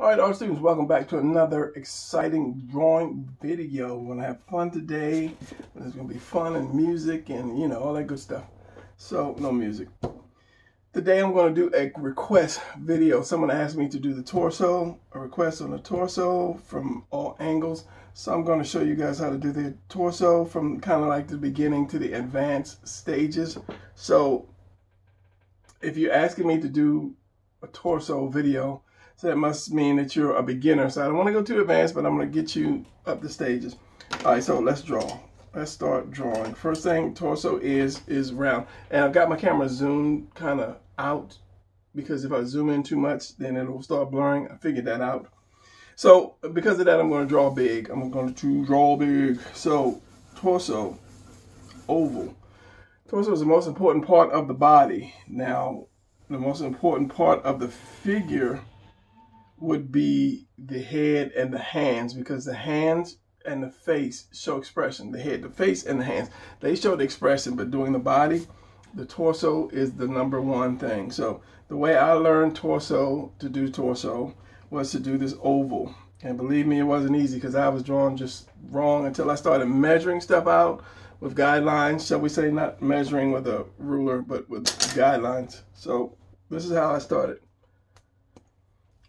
All right, art students, welcome back to another exciting drawing video. We're gonna have fun today. There's gonna be fun and music and all that good stuff. So no music. Today I'm gonna do a request video. Someone asked me to do the torso, a request on the torso from all angles. So I'm gonna show you guys how to do the torso from kind of like the beginning to the advanced stages. So if you're asking me to do a torso video, so that must mean that you're a beginner. So I don't want to go too advanced, but I'm going to get you up the stages. All right, so let's draw. Let's start drawing. First thing, torso is round. And I've got my camera zoomed kind of out because if I zoom in too much, then it will start blurring. I figured that out. So because of that, I'm going to draw big. I'm going to draw big. So torso, oval. Torso is the most important part of the body. Now, the most important part of the figure would be the head and the hands, because the hands and the face show expression. The head, the face, and the hands, they show the expression, but doing the body, the torso is the #1 thing. So the way I learned torso, to do torso, was to do this oval. And believe me, it wasn't easy because I was drawing just wrong until I started measuring stuff out with guidelines, shall we say, not measuring with a ruler, but with guidelines. So this is how I started.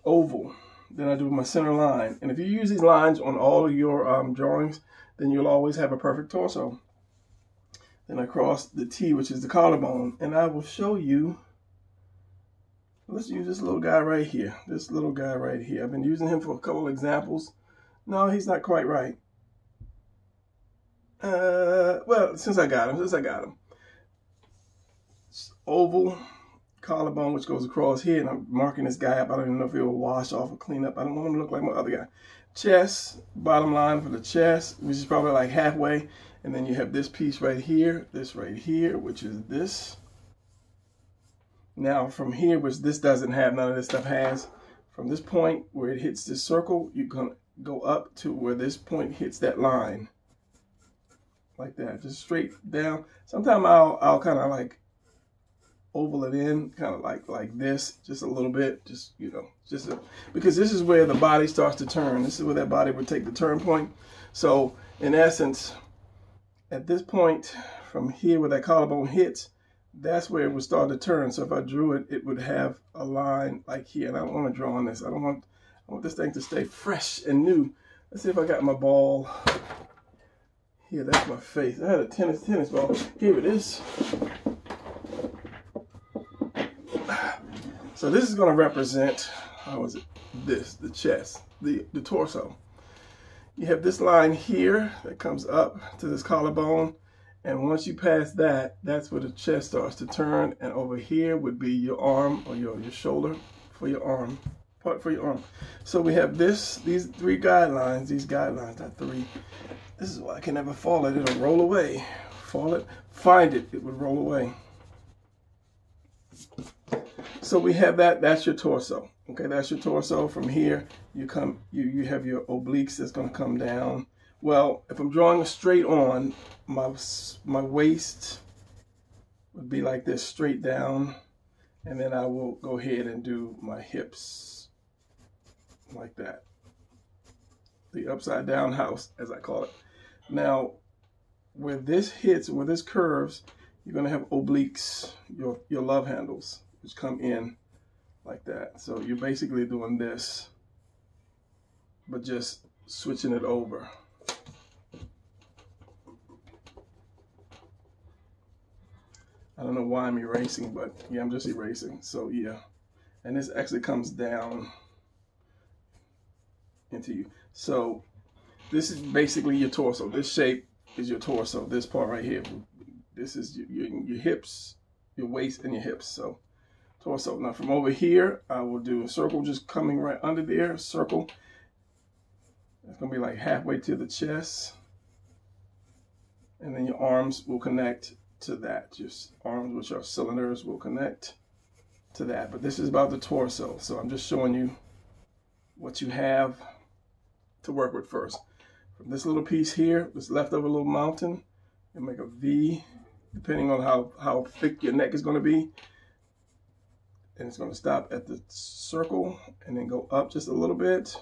Oval. Then I do my center line. And if you use these lines on all of your drawings, then you'll always have a perfect torso. Then I cross the T, which is the collarbone. And I will show you, let's use this little guy right here. This little guy right here. I've been using him for a couple of examples. No, he's not quite right. Well, since I got him. Oval. Collarbone, which goes across here, and I'm marking this guy up. I don't even know if he'll wash off or clean up. I don't want him to look like my other guy. Chest, bottom line for the chest, which is probably like halfway, and then you have this piece right here, this right here, which is this. Now from here, which this doesn't have, none of this stuff has, from this point where it hits this circle, you're gonna go up to where this point hits that line, like that, just straight down. Sometimes I'll kind of like oval it in, kind of like this, just a little bit, just because this is where the body starts to turn. This is where that body would take the turn point. So in essence, at this point from here where that collarbone hits, that's where it would start to turn. So if I drew it, it would have a line like here. And I don't want to draw on this. I want this thing to stay fresh and new. Let's see if I got my ball here. That's my face. I had a tennis ball. Here it is. So this is going to represent, how is it? This, the chest, the torso. You have this line here that comes up to this collarbone. And once you pass that, that's where the chest starts to turn. And over here would be your arm or your shoulder for your arm, part for your arm. So we have these 3 guidelines, not 3. This is why I can never fall it. It'll roll away. Fall it, find it, it would roll away. So we have that's your torso. Okay, that's your torso. From here, you have your obliques that's going to come down. Well, if I'm drawing a straight on, my waist would be like this, straight down, and then I will go ahead and do my hips like that. The upside down house, as I call it. Now, where this hits, where this curves, you're going to have obliques, your love handles, which come in like that. So you're basically doing this, but just switching it over. I don't know why I'm erasing, but yeah, I'm just erasing. So yeah, and this actually comes down into you. So this is basically your torso. This shape is your torso. This part right here, this is your hips, your waist, and your hips. So torso. Now from over here, I will do a circle just coming right under there, circle. It's gonna be like halfway to the chest. And then your arms will connect to that. Your arms, which are cylinders, will connect to that. But this is about the torso. So I'm just showing you what you have to work with first. From this little piece here, this leftover little mountain, you make a V, depending on how thick your neck is gonna be. and it's going to stop at the circle and then go up just a little bit.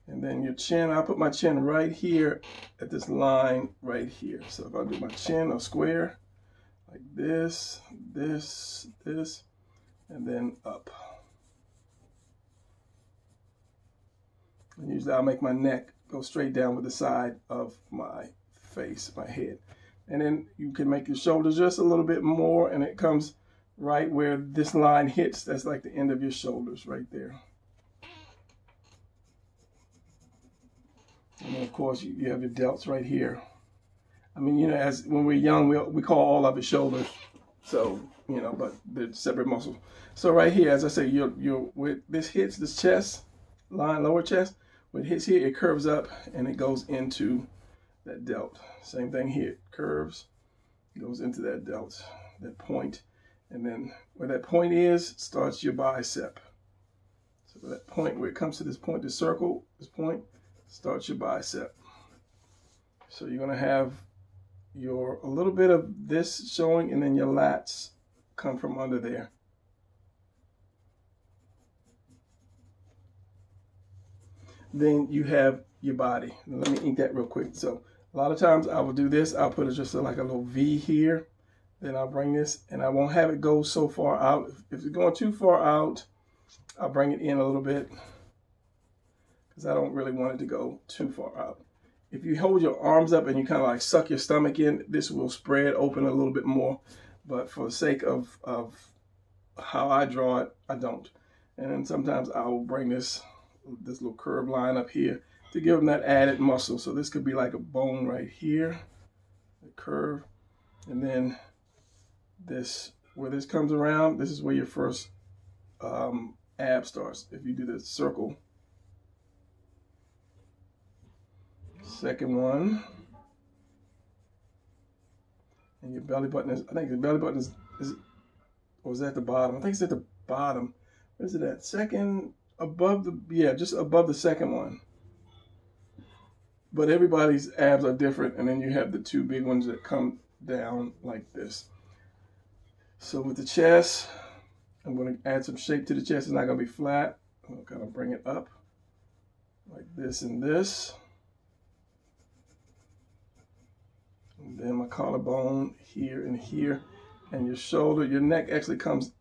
And then your chin, I'll put my chin right here at this line right here. So if I do my chin or square, like this, this, this, and then up. And usually I'll make my neck go straight down with the side of my face, my head. And then you can make your shoulders just a little bit more, and it comes right where this line hits. That's like the end of your shoulders right there. And then of course you have your delts right here. I mean, you know, as when we're young, we call all of it shoulders. So, you know, but they're separate muscles. So right here, as I say, with this hits this chest line, lower chest, when it hits here, it curves up and it goes into that delt. Same thing here, it curves, goes into that delt, that point. And then where that point is, starts your bicep. So that point, where it comes to this point, this circle, this point, starts your bicep. So you're gonna have a little bit of this showing, and then your lats come from under there. Then you have your body. Now let me ink that real quick. So a lot of times I will do this. I'll put it just like a little V here. Then I'll bring this, and I won't have it go so far out. If it's going too far out, I'll bring it in a little bit, because I don't really want it to go too far out. If you hold your arms up and you kind of like suck your stomach in, this will spread open a little bit more. But for the sake of how I draw it, I don't. And then sometimes I will bring this little curved line up here to give them that added muscle. So this could be like a bone right here, a curve. And then this, where this comes around, this is where your first ab starts. If you do the circle, second one, and your belly button is, I think the belly button is or is at the bottom? I think it's at the bottom. Where's it at? Second, above the, yeah, just above the second one. But everybody's abs are different, and then you have the two big ones that come down like this. So with the chest, I'm going to add some shape to the chest. It's not going to be flat. I'm going to kind of bring it up like this and this. And then my collarbone here and here. And your shoulder, your neck actually comes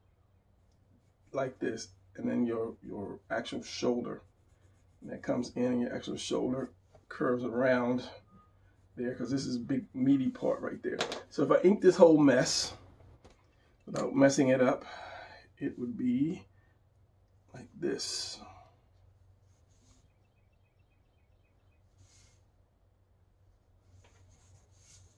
like this. And then your actual shoulder. And that comes in, and your actual shoulder curves around there, because this is a big meaty part right there. So if I ink this whole mess without messing it up, it would be like this.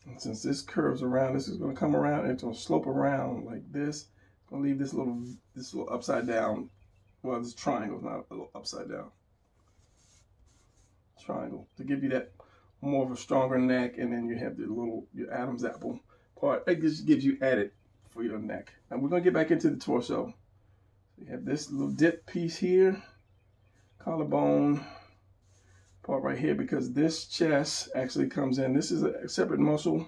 And since this curves around, this is going to come around, and it's going to slope around like this. It's going to leave this little upside down. Well, this triangle, not a little upside down. Triangle to give you that more of a stronger neck, and then you have the little, your Adam's apple part. It just gives you added for your neck. And we're going to get back into the torso. You have this little dip piece here, collarbone part right here, because this chest actually comes in. This is a separate muscle,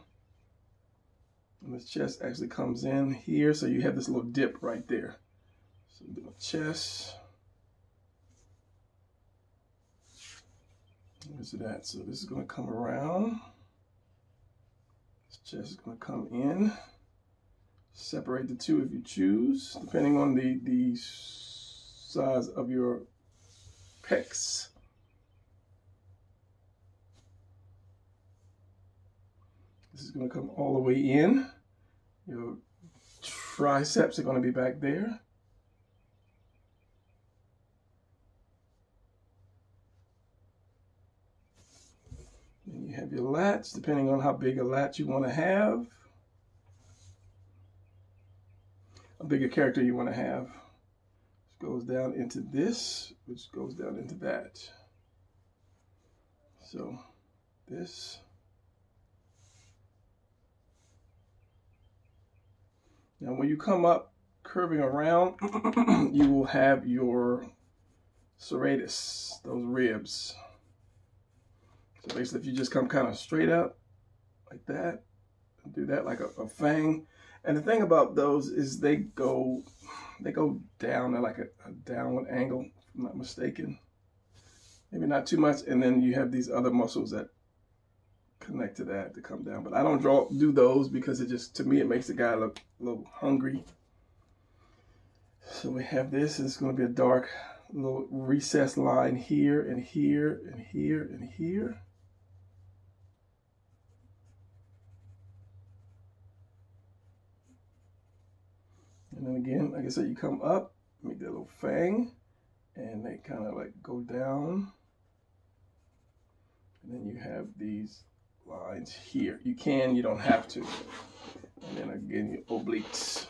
and this chest actually comes in here, so you have this little dip right there. So do my chest. Where's it at? So this is going to come around. This chest is going to come in. Separate the two if you choose, depending on the size of your pecs. This is going to come all the way in. Your triceps are going to be back there. Then you have your lats, depending on how big a lat you want to have. A bigger character you want to have. Which goes down into this, which goes down into that. So this. Now when you come up curving around, you will have your serratus, those ribs. So basically if you just come kind of straight up like that, and do that like a fang. And the thing about those is they go they go down at like a downward angle, if I'm not mistaken. Maybe not too much. And then you have these other muscles that connect to that to come down. But I don't do those because it just, to me, it makes the guy look a little hungry. So we have this. It's going to be a dark little recessed line here and here and here and here. And then again, like I said, you come up, make that little fang, and they kind of like go down. And then you have these lines here. You can, you don't have to. And then again, your obliques.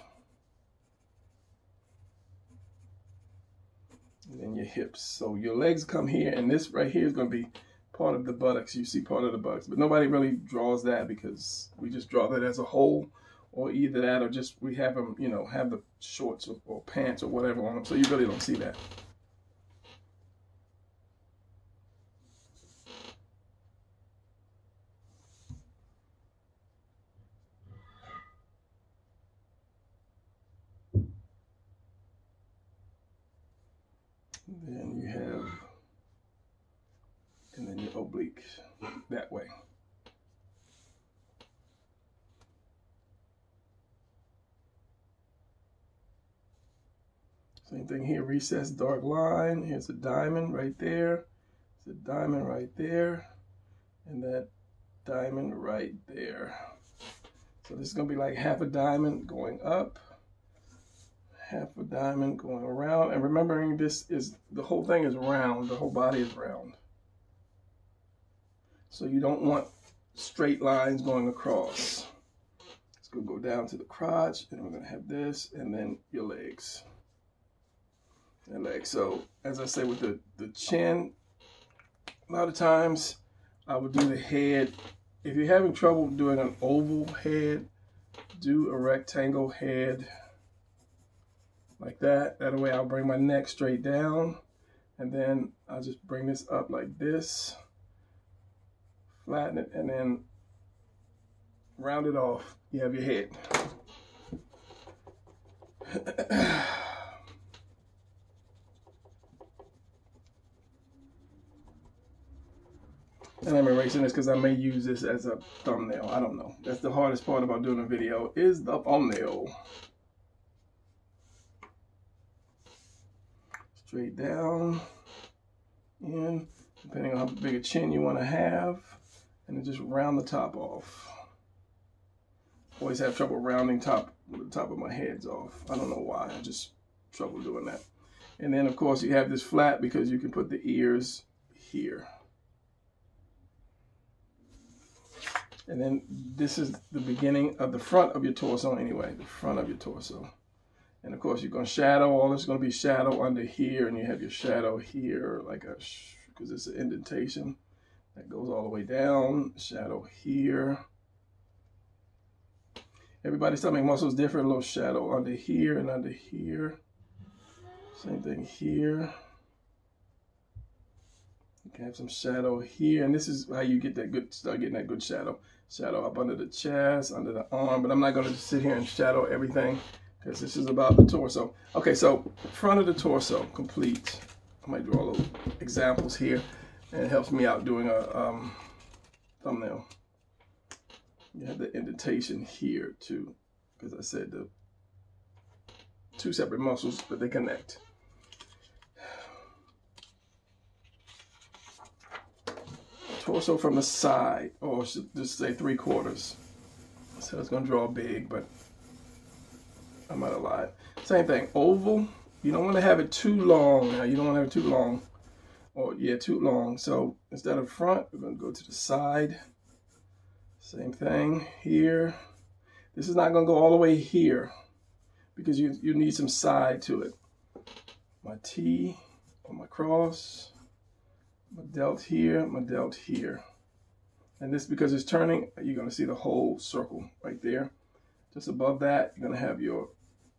And then your hips. So your legs come here, and this right here is going to be part of the buttocks. You see part of the buttocks, but nobody really draws that because we just draw that as a whole, or either that or just we have them, you know, have the shorts or pants or whatever on them. So you really don't see that. Then you have, and then your oblique that way. Same thing here, recessed dark line. Here's a diamond right there. There's a diamond right there. And that diamond right there. So this is going to be like half a diamond going up, half a diamond going around. And remembering this is, the whole thing is round. The whole body is round. So you don't want straight lines going across. It's going to go down to the crotch, and we're going to have this, and then your legs. And legs. So as I say with the chin, a lot of times I would do the head. If you're having trouble doing an oval head, do a rectangle head like that. That way I'll bring my neck straight down, and then I'll just bring this up like this, flatten it, and then round it off. You have your head. And I'm erasing this because I may use this as a thumbnail. I don't know. That's the hardest part about doing a video, is the thumbnail. Straight down, in, depending on how big a chin you want to have, and then just round the top off. Always have trouble rounding the top of my heads off. I don't know why. I just trouble doing that. And then of course you have this flat because you can put the ears here. And then this is the beginning of the front of your torso anyway, the front of your torso. And of course you're going to shadow, all this is going to be shadow under here, and you have your shadow here, like a, because it's an indentation that goes all the way down, shadow here. Everybody's stomach muscle is different, a little shadow under here and under here. Same thing here. You can have some shadow here, and this is how you get that good, start getting that good shadow. Shadow up under the chest, under the arm, but I'm not going to sit here and shadow everything because this is about the torso. Okay, so front of the torso, complete. I might draw little examples here, and it helps me out doing a thumbnail. You have the indentation here too, because I said the two separate muscles, but they connect. Torso from the side, or I should just say 3/4. So it's gonna draw big, but I might have lied. Same thing, oval. You don't want to have it too long. Now you don't want to have it too long, or yeah, too long. So instead of front, we're gonna go to the side. Same thing here. This is not gonna go all the way here because you need some side to it. My T or my cross. My delt here, my delt here. And this, because it's turning, you're going to see the whole circle right there. Just above that, you're going to have your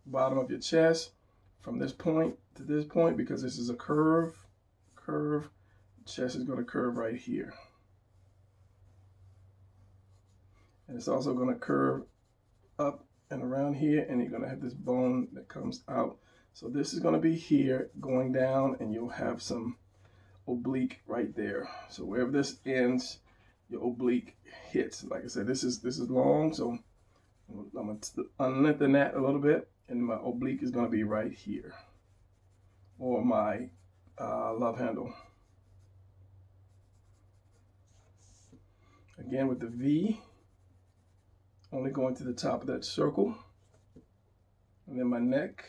bottom of your chest from this point to this point, because this is a curve. Chest is going to curve right here. And it's also going to curve up and around here, and you're going to have this bone that comes out. So this is going to be here going down, and you'll have some oblique right there. So wherever this ends, your oblique hits. Like I said, this is long, so I'm going to unlengthen that a little bit, and my oblique is going to be right here, or my love handle. Again with the V, only going to the top of that circle, and then my neck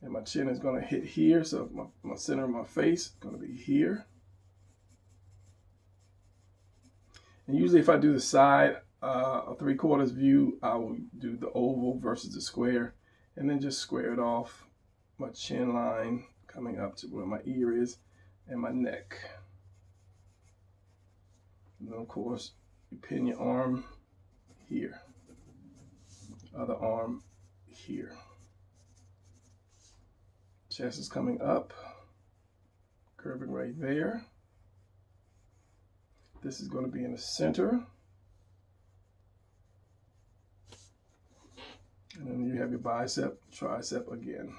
and my chin is going to hit here, so my center of my face is going to be here. And usually if I do the side, a 3/4 view, I will do the oval versus the square, and then just square it off my chin line coming up to where my ear is and my neck. And then of course, you pin your arm here, other arm here. Chest is coming up, curving right there. This is going to be in the center. And then you have your bicep, tricep again.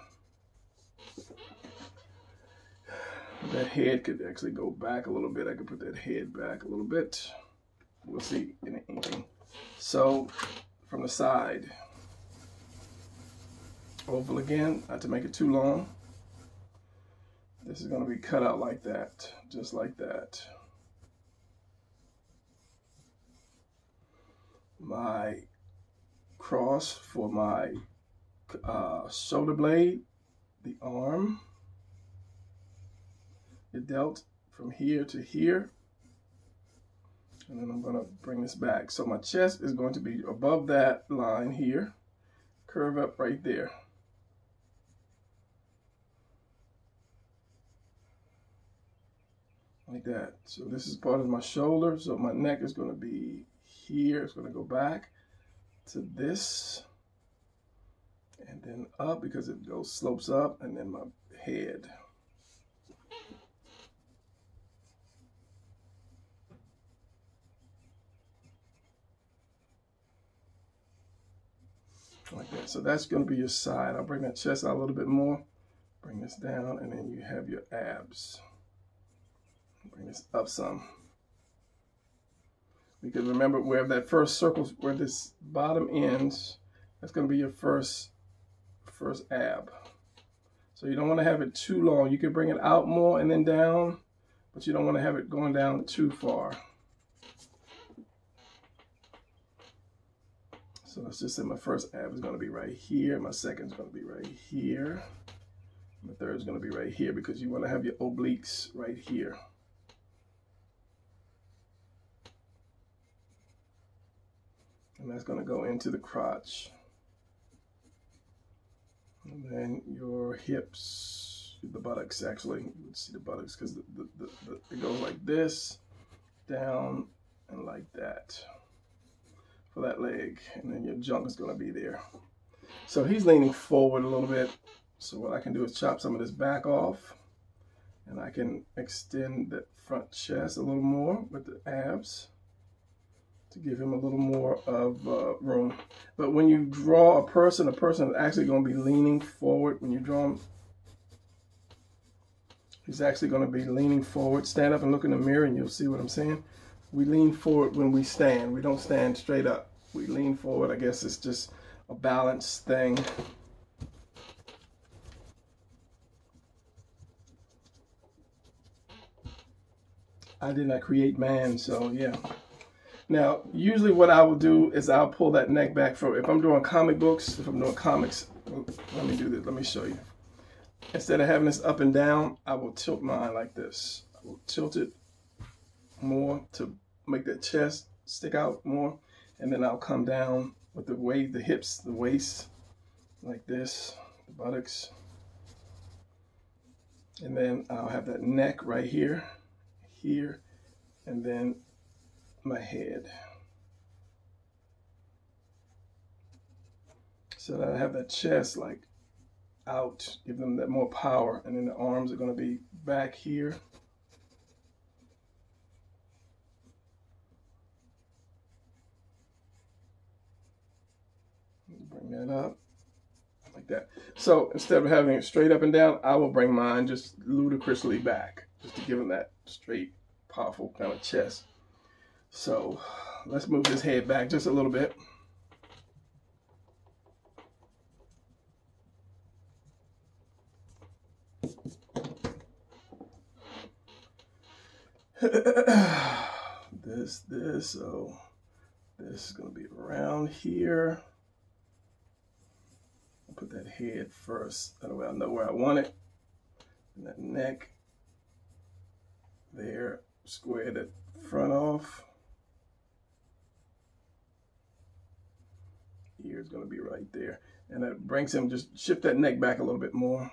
That head could actually go back a little bit. I could put that head back a little bit. We'll see in the inking. So from the side, oval again, not to make it too long. This is going to be cut out like that, just like that. My cross for my shoulder blade, the arm, it dealt from here to here, and then I'm going to bring this back. So my chest is going to be above that line here, curve up right there. Like that. So this is part of my shoulder, so my neck is going to be here. It's going to go back to this, and then up because it goes slopes up, and then my head. Like that. So that's going to be your side. I'll bring that chest out a little bit more. Bring this down, and then you have your abs. Bring this up some. Because remember, where that first circle, where this bottom ends, that's going to be your first ab. So you don't want to have it too long. You can bring it out more and then down, but you don't want to have it going down too far. So let's just say my first ab is going to be right here. My second is going to be right here. My third is going to be right here, because you want to have your obliques right here. And that's going to go into the crotch. And then your hips, the buttocks actually. Let's see the buttocks, because it goes like this, down, and like that for that leg. And then your junk is going to be there. So he's leaning forward a little bit. So what I can do is chop some of this back off. And I can extend that front chest a little more with the abs, to give him a little more of room. But when you draw a person is actually going to be leaning forward. When you draw him, he's actually going to be leaning forward. Stand up and look in the mirror and you'll see what I'm saying. We lean forward when we stand. We don't stand straight up. We lean forward. I guess it's just a balance thing. I did not create man, so yeah. Now, usually what I will do is I'll pull that neck back for, if I'm doing comic books, if I'm doing comics, let me do this, let me show you. Instead of having this up and down, I will tilt mine like this. I will tilt it more to make that chest stick out more, and then I'll come down with the weight, the hips, the waist, like this, the buttocks. And then I'll have that neck right here, here, and then my head, so that I have that chest like out, give them that more power, and then the arms are going to be back here. Bring that up like that. So instead of having it straight up and down, I will bring mine just ludicrously back, just to give him that straight, powerful kind of chest. So let's move his head back just a little bit. So this is going to be around here. I'll put that head first, that way I know where I want it. And that neck there, square that front off. Ear is going to be right there. And that brings him, just shift that neck back a little bit more.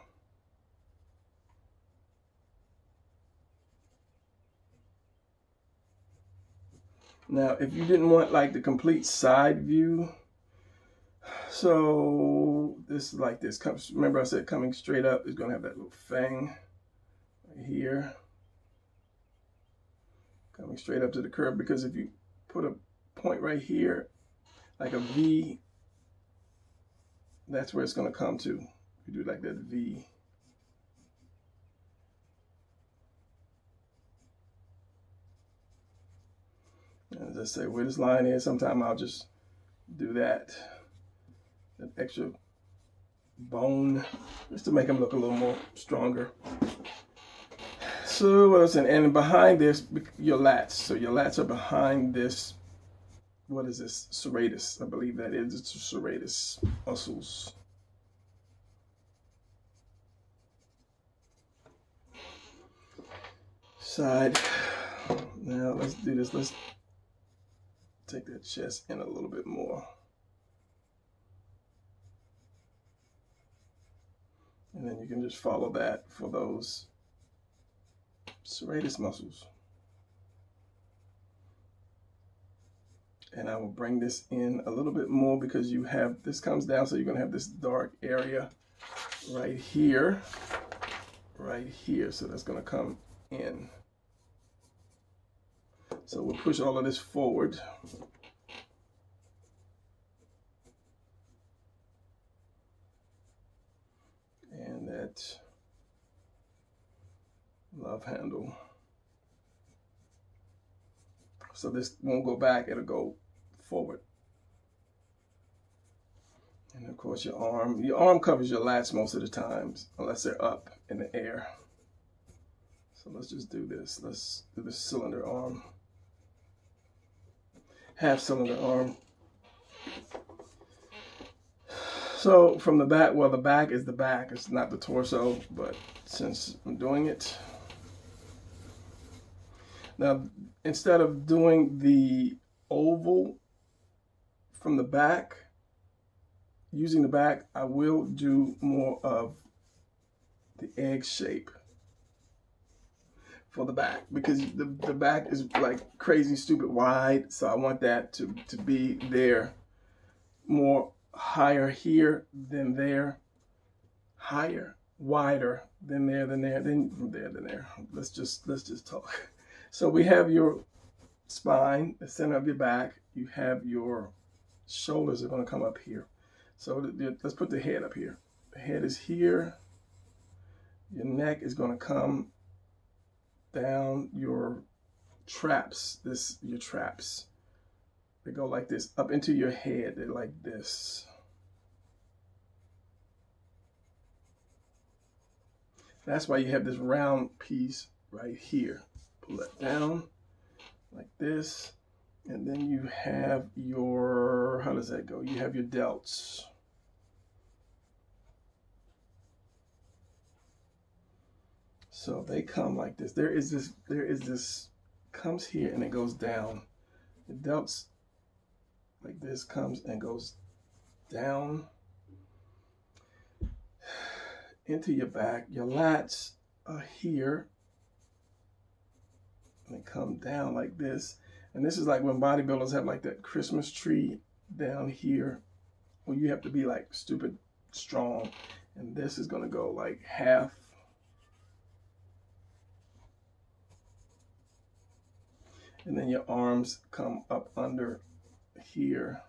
Now, if you didn't want like the complete side view, so this is like this. Remember I said coming straight up is going to have that little fang right here. Coming straight up to the curve, because if you put a point right here, like a V, that's where it's going to come to. If you do like that V. And as I say, where this line is, sometimes I'll just do that extra bone, just to make them look a little more stronger. So what else? And behind this, your lats. So your lats are behind this. What is this? Serratus. I believe that is. It's serratus muscles. Side. Now let's do this. Let's take that chest in a little bit more. And then you can just follow that for those serratus muscles. And I will bring this in a little bit more, because you have, this comes down, so you're going to have this dark area right here. So that's going to come in. So we'll push all of this forward. And that love handle. So this won't go back, it'll go forward. And of course your arm covers your lats most of the times, unless they're up in the air. So let's just do this. Let's do the cylinder arm. Half cylinder arm. So from the back, well, the back is the back, it's not the torso, but since I'm doing it. Now, instead of doing the oval from the back, using the back, I will do more of the egg shape for the back, because the back is like crazy stupid wide, so I want that to be there, more higher here than there, higher, wider than there, then from there than there. Let's just talk. So we have your spine, the center of your back. You have your shoulders are going to come up here. So let's put the head up here. The head is here. Your neck is going to come down your traps. Your traps. They go like this up into your head. They're like this. That's why you have this round piece right here. Pull that down like this. And then you have your, how does that go? You have your delts. So they come like this. There is this, comes here and it goes down. The delts like this comes and goes down into your back. Your lats are here and they come down like this. And this is like when bodybuilders have like that Christmas tree down here, where you have to be like stupid strong. And this is going to go like half. And then your arms come up under here.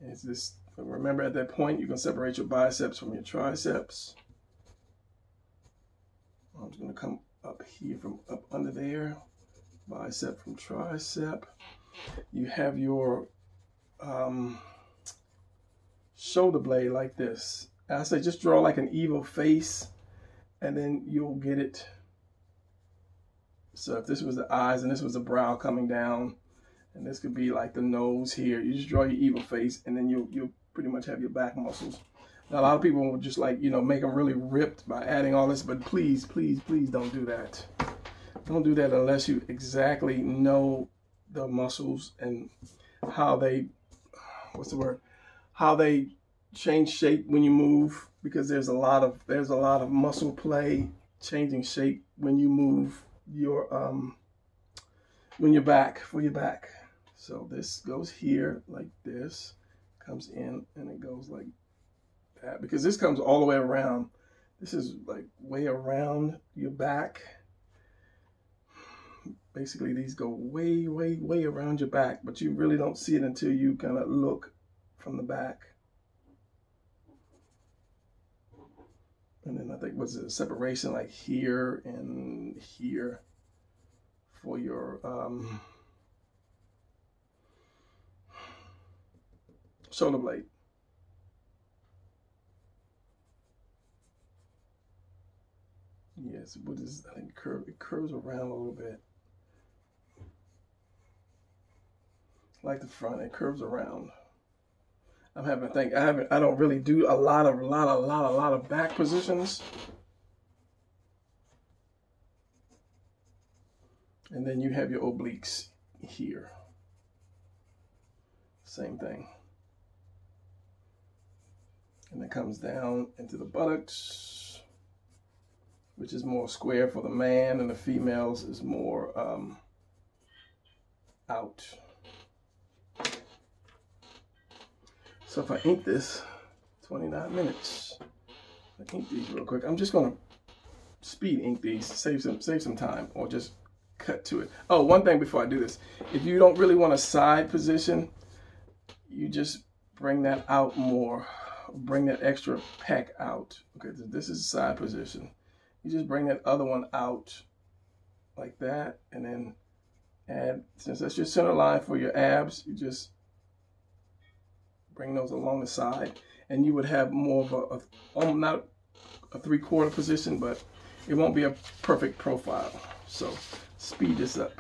And it's this, Remember, at that point, you can separate your biceps from your triceps. I'm just going to come up here from up under there, bicep from tricep. You have your shoulder blade like this. I say just draw like an evil face, and then you'll get it. So if this was the eyes and this was the brow coming down, and this could be like the nose here, you just draw your evil face, and then you'll pretty much have your back muscles. Now, a lot of people will just like, you know, make them really ripped by adding all this, but please, please, please don't do that. Don't do that unless you exactly know the muscles and how they, how they change shape when you move, because there's a lot of muscle play changing shape when you move your when you're back, for your back. So this goes here like this, comes in, and it goes like that, because this comes all the way around. This is like way around your back. Basically, these go way, way, way around your back, but you really don't see it until you kind of look from the back. And then I think was a separation like here and here for your shoulder blade. Yes, what is, I think it curves around a little bit. Like the front, it curves around. I'm having to think. I don't really do a lot of back positions. And then you have your obliques here. Same thing. And it comes down into the buttocks, which is more square for the man, and the females is more out. So if I ink this, 29 minutes. I ink these real quick. I'm just gonna speed ink these, save some time, or just cut to it. Oh, one thing before I do this, if you don't really want a side position, you just bring that out more. Bring that extra peck out. Okay, this is side position. You just bring that other one out like that, and then add, since that's your center line for your abs, you just bring those along the side, and you would have more of a not a 3/4 position, but it won't be a perfect profile. So speed this up.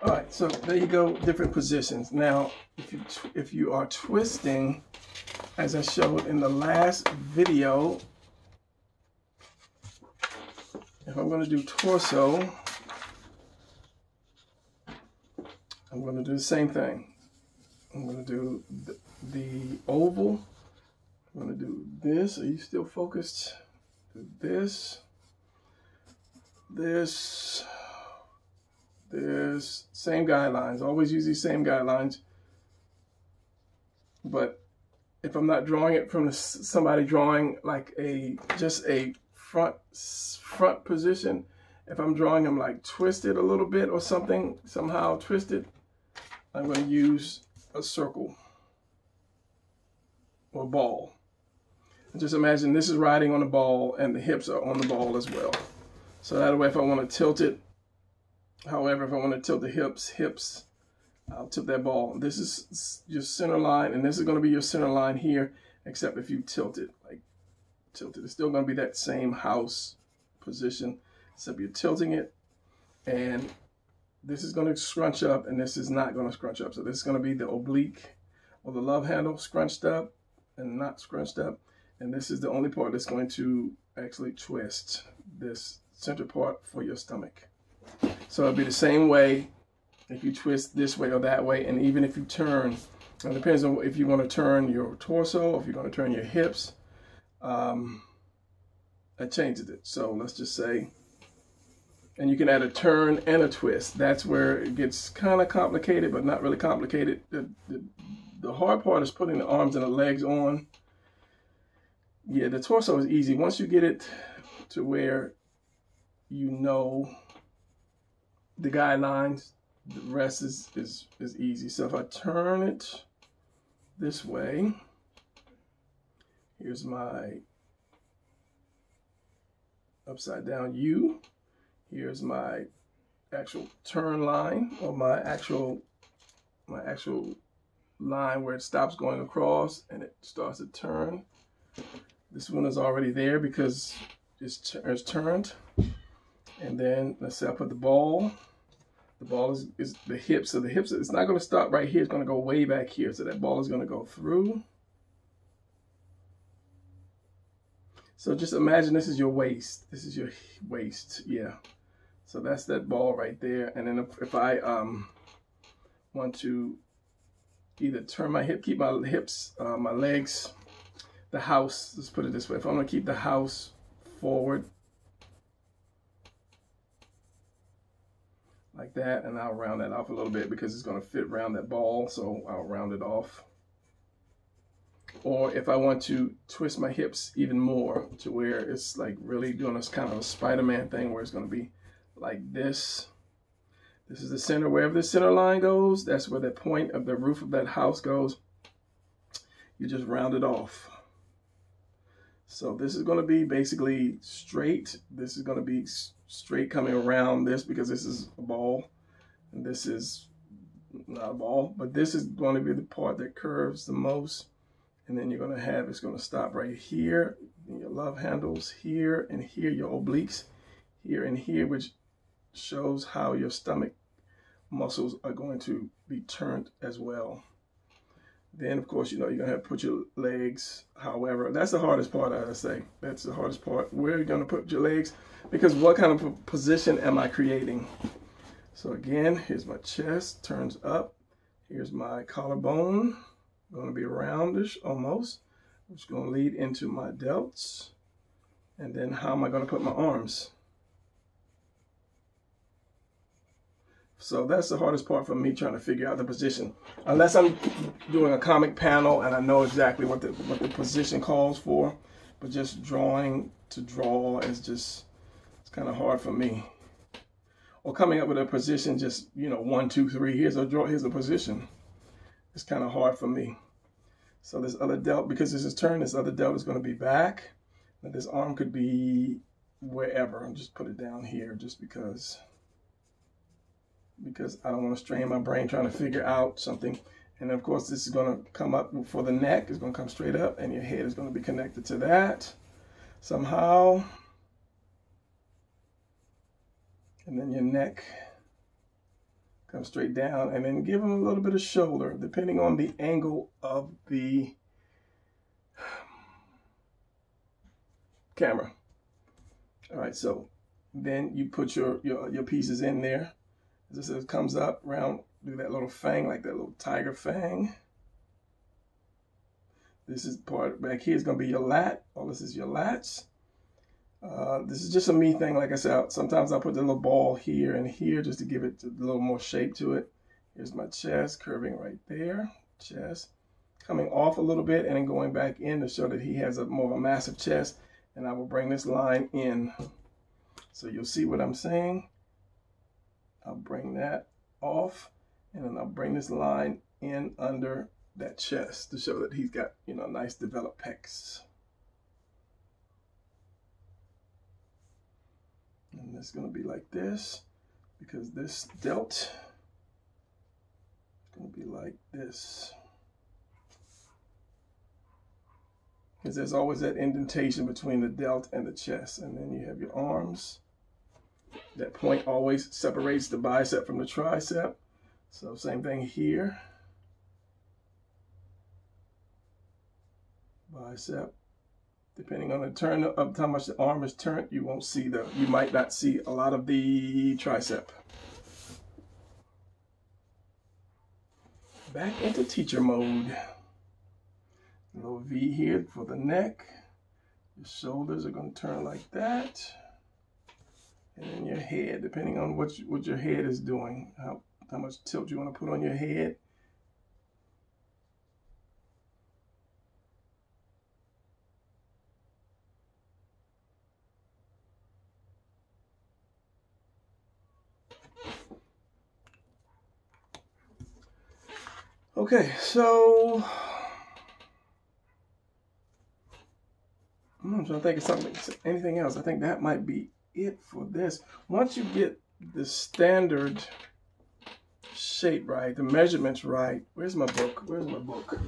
All right, so there you go, different positions. Now, if you are twisting, as I showed in the last video, if I'm going to do torso, I'm going to do the same thing. I'm going to do the oval. I'm going to do this. Are you still focused? Do this, this, same guidelines. Always use these same guidelines. But if I'm not drawing it from somebody drawing like just a front position, if I'm drawing them like twisted a little bit or something, somehow twisted, I'm going to use a circle or ball. And just imagine this is riding on the ball and the hips are on the ball as well. So that way, if I want to tilt it, however, if I want to tilt the hips, I'll tip that ball. This is your center line, and this is going to be your center line here, except if you tilt it, like tilt it. It's still going to be that same house position, except you're tilting it, and this is going to scrunch up, and this is not going to scrunch up. So this is going to be the oblique or the love handle scrunched up and not scrunched up, and this is the only part that's going to actually twist, this center part for your stomach. So it'll be the same way if you twist this way or that way, and even if you turn, it depends on if you're going to turn your torso or if you're going to turn your hips. That changes it. So let's just say, and you can add a turn and a twist. That's where it gets kind of complicated, but not really complicated. The hard part is putting the arms and the legs on. Yeah, the torso is easy. Once you get it to where you know the guidelines, the rest is easy. So if I turn it this way, here's my upside down U. Here's my actual turn line, or my actual line where it stops going across and it starts to turn. This one is already there because it's turned. And then let's say I put the ball. The ball is the hips. So the hips, it's not going to stop right here. It's going to go way back here. So that ball is going to go through. So just imagine this is your waist. This is your waist. Yeah. So that's that ball right there. And then if I want to either turn my hip, keep my hips, my legs, the house, let's put it this way. If I'm going to keep the house forward like that, and I'll round that off a little bit because it's going to fit around that ball. So I'll round it off. Or if I want to twist my hips even more to where it's like really doing this kind of a Spider-Man thing where it's going to be like this. This is the center. Wherever the center line goes, that's where the point of the roof of that house goes. You just round it off. So this is going to be basically straight. This is going to be straight coming around this because this is a ball. And this is not a ball. But this is going to be the part that curves the most. And then you're going to have, it's going to stop right here. Your love handles here and here, your obliques here and here, which shows how your stomach muscles are going to be turned as well. Then, of course, you know, you're going to have to put your legs. However, that's the hardest part, I would say. That's the hardest part. Where are you going to put your legs? Because what kind of position am I creating? So again, here's my chest, turns up. Here's my collarbone. Going to be roundish almost, which is going to lead into my delts. And then how am I going to put my arms? So that's the hardest part for me, trying to figure out the position. Unless I'm doing a comic panel and I know exactly what the position calls for, but just drawing to draw is just, it's kind of hard for me. Or coming up with a position, just, you know, 1, 2, 3, here's a position. It's kind of hard for me. So this other delt, because this is turned, this other delt is going to be back. And this arm could be wherever. I'll just put it down here just because I don't want to strain my brain trying to figure out something. And of course, this is going to come up for the neck. It's going to come straight up, and your head is going to be connected to that somehow. And then your neck comes straight down, and then give them a little bit of shoulder, depending on the angle of the camera. All right, so then you put your pieces in there. As I said, it comes up, round, do that little fang, like that little tiger fang. This is part back here is going to be your lat. All this is your lats. This is just a me thing. Like I said, sometimes I'll put the little ball here and here just to give it a little more shape to it. Here's my chest, curving right there. Chest coming off a little bit and then going back in to show that he has a more of a massive chest. And I will bring this line in. So you'll see what I'm saying. I'll bring that off, and then I'll bring this line in under that chest to show that he's got, you know, nice developed pecs. And it's going to be like this, because this delt is going to be like this. Because there's always that indentation between the delt and the chest. And then you have your arms. That point always separates the bicep from the tricep. So same thing here. Bicep. Depending on the turn of how much the arm is turned, you might not see a lot of the tricep. back into teacher mode. A little V here for the neck. Your shoulders are going to turn like that. And then your head, depending on what your head is doing, how much tilt you want to put on your head. Okay, so I'm trying to think of something, anything else. I think that might be it for this. Once you get the standard shape right, the measurements right. Where's my book? Where's my book?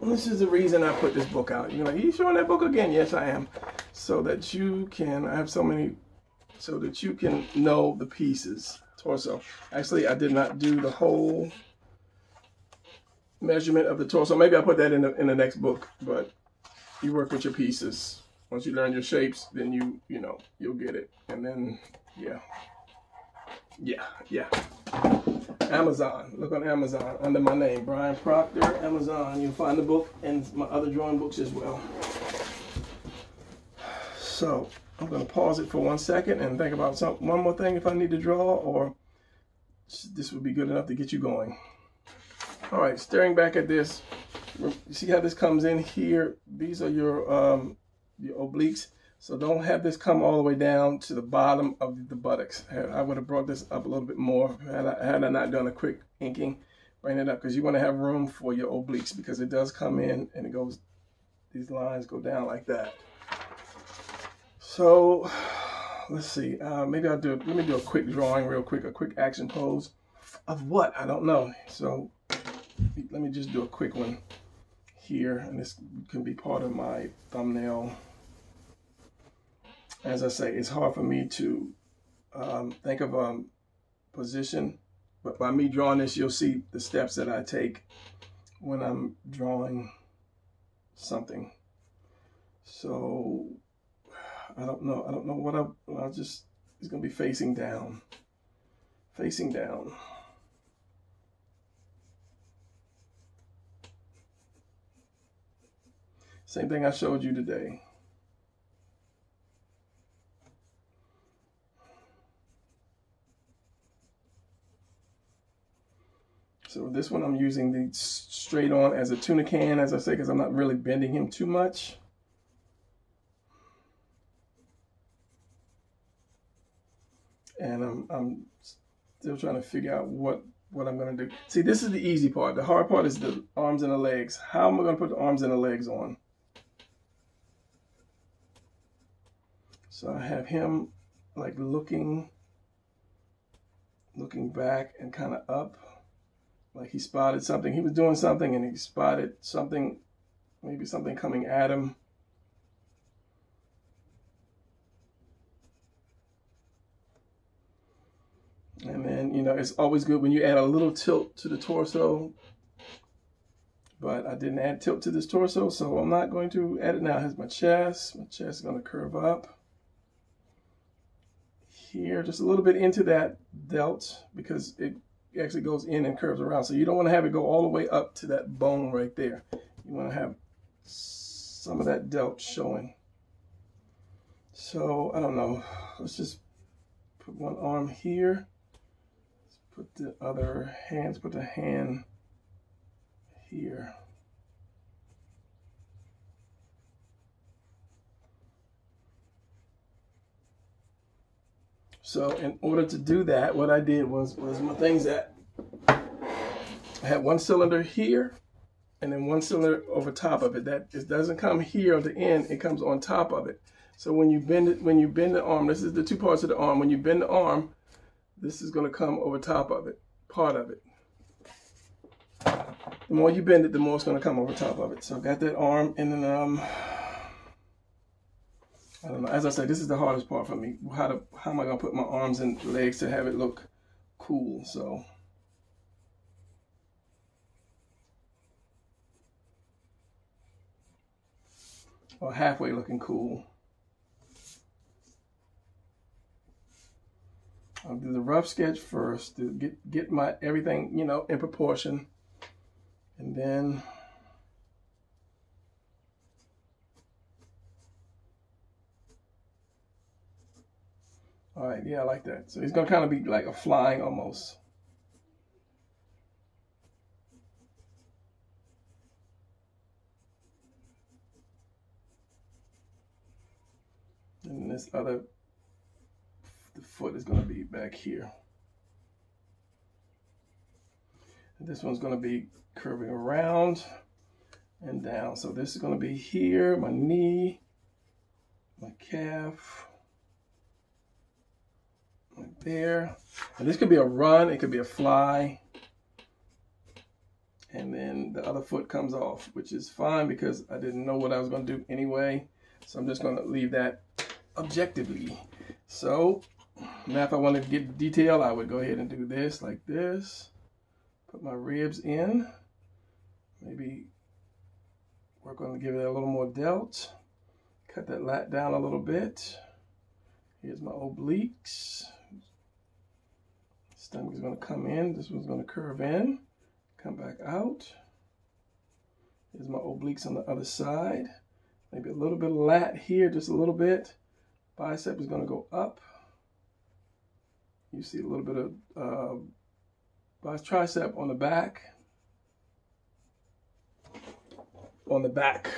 This is the reason I put this book out. You're like, are you showing that book again? Yes, I am. So that you can, I have so many, so that you can know the pieces. Torso. Actually, I did not do the whole measurement of the torso. Maybe I'll put that in the next book, but you work with your pieces. Once you learn your shapes, then you'll get it. And then, yeah. Amazon. Look on Amazon under my name, Brian Proctor, Amazon. You'll find the book and my other drawing books as well. So I'm going to pause it for 1 second and think about one more thing if I need to draw, or this would be good enough to get you going. All right, staring back at this, you see how this comes in here? These are your obliques. So don't have this come all the way down to the bottom of the buttocks. I would have brought this up a little bit more had I not done a quick inking. Bring it up because you want to have room for your obliques, because it does come in and it goes, these lines go down like that. So let's see, maybe let me do a quick drawing real quick, a quick action pose of what? I don't know. So let me just do a quick one here, and this can be part of my thumbnail. As I say, it's hard for me to think of a position, but by me drawing this, you'll see the steps that I take when I'm drawing something. So I don't know what I'll just, it's gonna be facing down. Facing down. Same thing I showed you today. So this one I'm using the straight on as a tuna can, as I say, because I'm not really bending him too much. And I'm still trying to figure out what I'm going to do. See, this is the easy part. The hard part is the arms and the legs. How am I going to put the arms and the legs on? So I have him like looking back and kind of up, like he spotted something. He was doing something and he spotted something, maybe something coming at him. And then, it's always good when you add a little tilt to the torso, but I didn't add tilt to this torso, so I'm not going to add it now. Here's my chest. My chest is going to curve up here, just a little bit into that delt, because it actually goes in and curves around. So you don't want to have it go all the way up to that bone right there. You want to have some of that delt showing. So I don't know. Let's just put one arm here. Put the other hands, put the hand here. So in order to do that, what I did was my things that I had one cylinder here and then one cylinder over top of it. That it doesn't come here at the end, it comes on top of it. So when you bend it, when you bend the arm, this is the two parts of the arm. When you bend the arm, this is going to come over top of it, part of it. The more you bend it, the more it's going to come over top of it. So I got that arm, and then I don't know. As I said, this is the hardest part for me. How am I going to put my arms and legs to have it look cool? So or halfway looking cool. I'll do the rough sketch first to get my everything, in proportion. And then all right, yeah, I like that. So he's gonna kind of be like a flying almost. And this other, the foot is gonna be back here. And this one's gonna be curving around and down. So this is gonna be here, my knee, my calf, right there. And this could be a run, it could be a fly. And then the other foot comes off, which is fine because I didn't know what I was gonna do anyway. So I'm just gonna leave that objectively. So now if I wanted to get detail, I would go ahead and do this like this. Put my ribs in. Maybe work on to give it a little more delt. Cut that lat down a little bit. Here's my obliques. Stomach is going to come in. This one's going to curve in. Come back out. Here's my obliques on the other side. Maybe a little bit of lat here, just a little bit. Bicep is going to go up. You see a little bit of tricep on the back. On the back.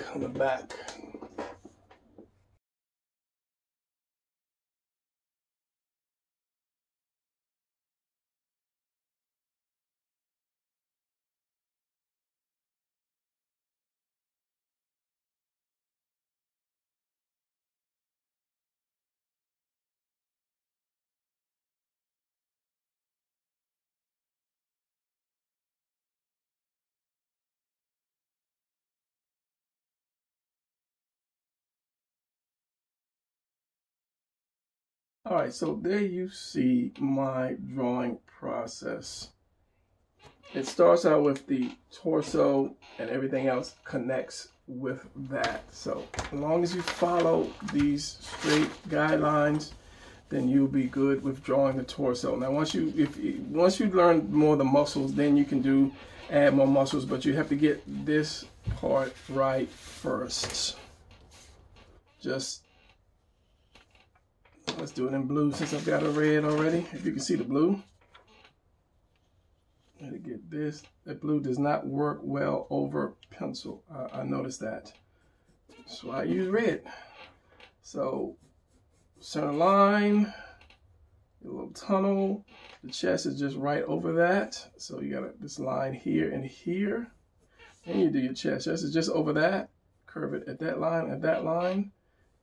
All right, so there you see my drawing process. It starts out with the torso and everything else connects with that. So as long as you follow these straight guidelines, then you'll be good with drawing the torso. Now once you learn more of the muscles, then you can add more muscles, but you have to get this part right first. Let's do it in blue since I've got a red already. If you can see the blue. Gotta get this. That blue does not work well over pencil. I noticed that. So I use red. So center line, a little tunnel. The chest is just right over that. So you got this line here and here. And you do your chest. Chest is just over that. Curve it at that line.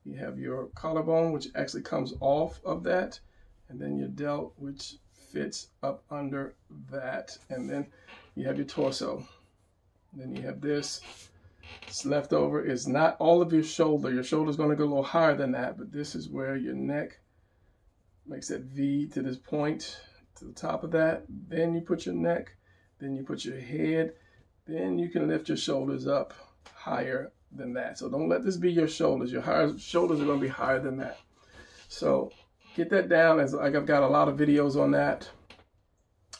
You have your collarbone, which actually comes off of that. And then your delt, which fits up under that. And then you have your torso. Then you have this. It's left over. It's not all of your shoulder. Your shoulder is going to go a little higher than that, but this is where your neck makes that V to this point, to the top of that. Then you put your neck. Then you put your head. Then you can lift your shoulders up higher than that. So don't let this be your shoulders. Your shoulders are going to be higher than that. So get that down. As like I've got a lot of videos on that,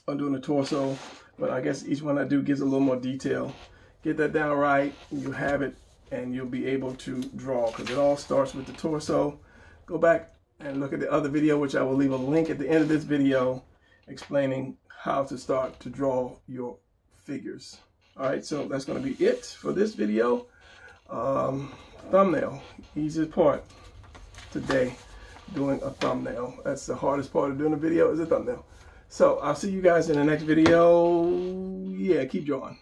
on doing the torso, but I guess each one I do gives a little more detail. Get that down right, you have it, and you'll be able to draw, because it all starts with the torso. Go back and look at the other video, which I will leave a link at the end of this video, explaining how to start to draw your figures. All right, so that's going to be it for this video. Thumbnail, easiest part today, doing a thumbnail. That's the hardest part of doing a video, is a thumbnail. So I'll see you guys in the next video. Yeah, keep drawing.